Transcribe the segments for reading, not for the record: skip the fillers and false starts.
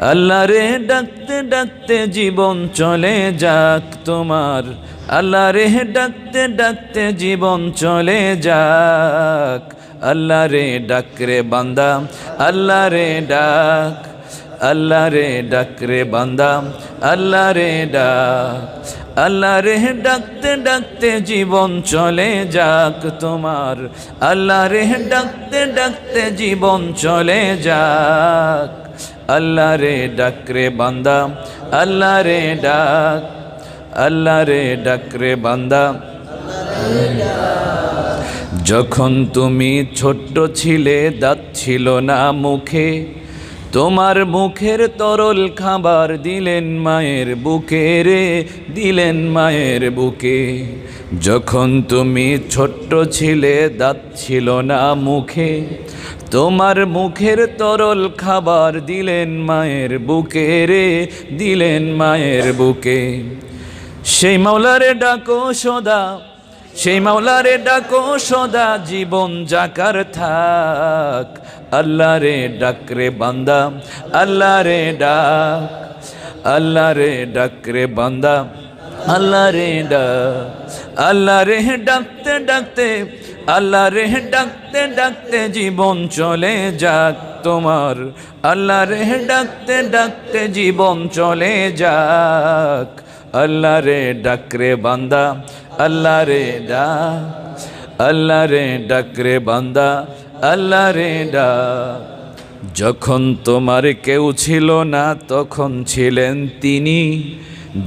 আল্লাহ রে ডাকতে ডাকতে জীবন চলে যাক তোমার, আল্লাহ রে ডাকতে ডাকতে জীবন চলে যাক। আল্লাহ রে ডাক রে বান্দা, আল্লাহ রে ডাক, আল্লাহ রে ডাক রে বান্দা, আল্লাহ রে ডাক। আল্লাহ রে ডাকতে ডাকতে জীবন চলে যাক তোমার, আল্লাহ রে ডাকতে ডাকতে জীবন চলে যাক। আল্লাহ রে ডাক রে বান্দা, আল্লাহ রে ডাক, আল্লাহ রে ডাক রে বান্দা। যখন তুমি ছোট্ট ছিলে দাঁত ছিল না মুখে, তোমার মুখের তরল খাবার দিলেন মায়ের বুকে রে, দিলেন মায়ের বুকে। যখন তুমি ছোট্ট ছিলে দাঁত ছিল না মুখে, তোমার মুখের তরল খাবার দিলেন মায়ের বুকে রে, দিলেন মায়ের বুকে। সেই মাওলারে ডাকো সদা, সেই মাওলারে ডাকো সদা, জীবন জাকার থাক। আল্লাহ রে ডাক রে বান্দা, আল্লাহ রে ডাক, আল্লাহ রে ডাক রে বান্দা, আল্লাহ রে ডাক। আল্লাহ রে ডাকতে ডাকতে, আল্লাহ রে ডাকতে ডাকতে জীবন চলে যাক তোমার, আল্লাহ রে ডাকতে ডাকতে জীবন চলে যাক। আল্লাহ রে ডাক রে বান্দা, আল্লাহ রে ডাক, আল্লাহ রে ডাক রে বান্দা, আল্লাহ রে ডাক। যখন তোমার কেউ ছিল না তখন ছিলেন তিনি,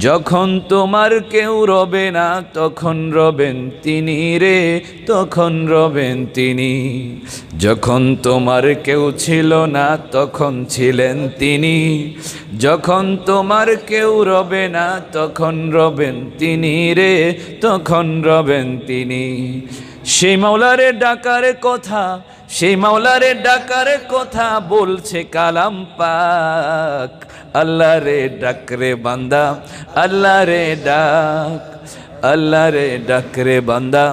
যখন তোমার কেউ রবে না তখন রবেন তিনি রে, তখন রবেন তিনি। যখন তোমার কেউ ছিল না তখন ছিলেন তিনি, যখন তোমার কেউ রবে না তখন রবেন তিনি রে, তখন রবেন তিনি। সেই মাওলারে ডাকার কথা, সেই মাওলারে ডাকার কথা বলছে কালাম পাক। আল্লাহ রে ডাক রে বান্দা, আল্লাহ রে ডাক, আল্লাহ রে ডাক রে বান্দা।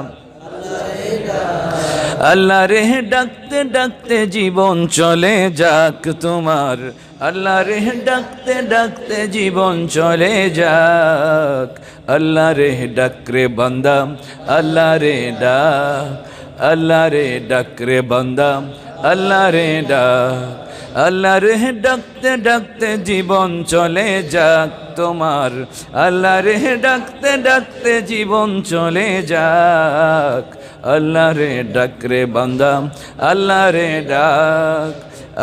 আল্লাহ রে ডাকতে ডাকতে জীবন চলে যাক তোমার, আল্লাহ রে ডাকতে ডাকতে জীবন চলে যাক। আল্লাহ রে ডাক রে বান্দা, আল্লাহ রে ডাক, আল্লাহ রে ডাক রে বান্দা, আল্লাহ রে ডাক। আল্লাহ রে ডাকতে ডাকতে জীবন চলে যাক তোমার, আল্লাহ রে ডাকতে ডাকতে জীবন চলে যাক। আল্লাহ রে ডাক রে বান্দা, আল্লাহ রে ডাক,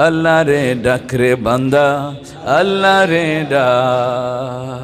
আল্লাহ রে ডাক রে বান্দা, আল্লাহ রে ডাক।